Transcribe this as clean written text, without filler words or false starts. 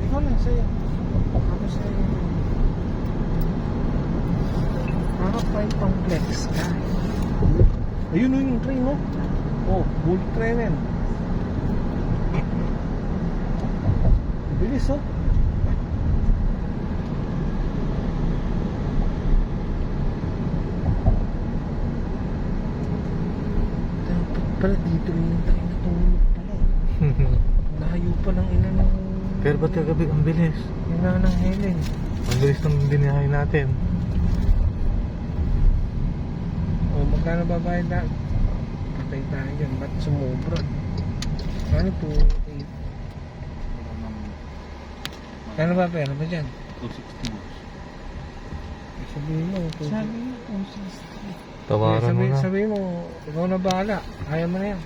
Ikaw lang sa'yo. Ako sa'yo. Harap pa yung complex ka. Ayun o yung train, no? Oh, bullet train yan. Bilis, oh. Pala dito rin yung train na tumulog pala eh. Layo pa ng ina ng... Pero ba't kagabi ang bilis? Ina ng Helen. Ang bilis ng biniyahe natin. O magkano babayad na? Patay tayo dyan. Ba't sumobra? Ano po? 8. Kano ba pera ba dyan? 260 mo. Sabihin mo. Sabi niya, 260. Tawaran mo na. Sabihin mo, ikaw na bahala. Ayaw mo na yan.